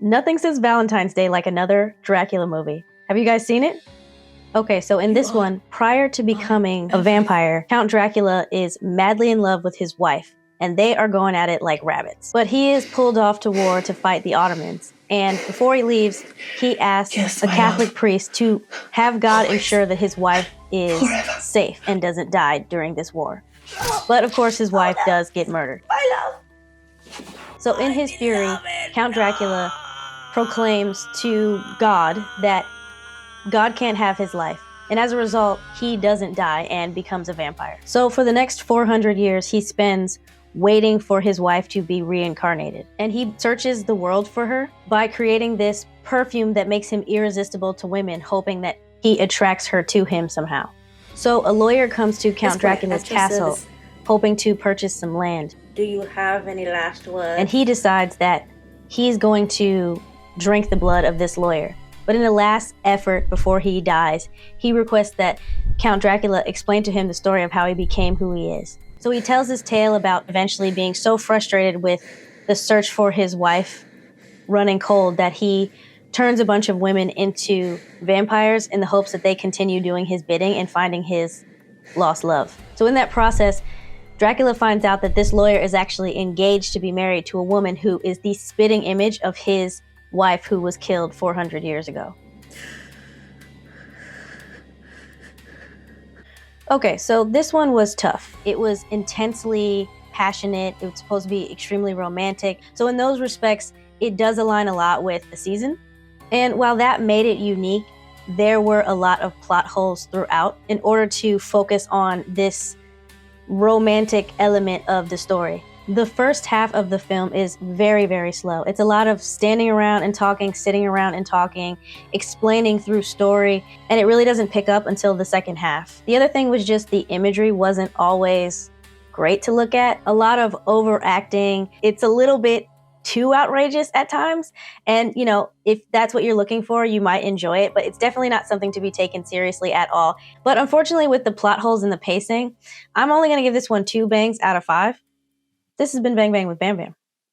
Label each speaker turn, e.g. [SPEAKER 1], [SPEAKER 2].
[SPEAKER 1] Nothing says Valentine's Day like another Dracula movie. Have you guys seen it? Okay, so in this one, prior to becoming a vampire, Count Dracula is madly in love with his wife, and they are going at it like rabbits. But he is pulled off to war to fight the Ottomans, and before he leaves, he asks a Catholic priest to have God ensure that his wife is safe and doesn't die during this war. But of course, his wife does get murdered. So in his fury, Count Dracula proclaims to God that God can't have his life. And as a result, he doesn't die and becomes a vampire. So for the next 400 years, he spends waiting for his wife to be reincarnated. And he searches the world for her by creating this perfume that makes him irresistible to women, hoping that he attracts her to him somehow. So a lawyer comes to Count Dracula's castle, hoping to purchase some land.
[SPEAKER 2] Do you have any last words?
[SPEAKER 1] And he decides that he's going to drink the blood of this lawyer. But in a last effort before he dies, he requests that Count Dracula explain to him the story of how he became who he is. So he tells his tale about eventually being so frustrated with the search for his wife running cold that he turns a bunch of women into vampires in the hopes that they continue doing his bidding and finding his lost love. So in that process, Dracula finds out that this lawyer is actually engaged to be married to a woman who is the spitting image of his wife who was killed 400 years ago. Okay, so this one was tough. It was intensely passionate. It was supposed to be extremely romantic. So in those respects, it does align a lot with the season. And while that made it unique, there were a lot of plot holes throughout in order to focus on this romantic element of the story. The first half of the film is very, very slow. It's a lot of standing around and talking, sitting around and talking, explaining through story, and it really doesn't pick up until the second half. The other thing was just the imagery wasn't always great to look at. A lot of overacting. It's a little bit too outrageous at times. And, you know, if that's what you're looking for, you might enjoy it, but it's definitely not something to be taken seriously at all. But unfortunately, with the plot holes and the pacing, I'm only going to give this one 2 bangs out of 5. This has been Bang Bang with Bam Bam.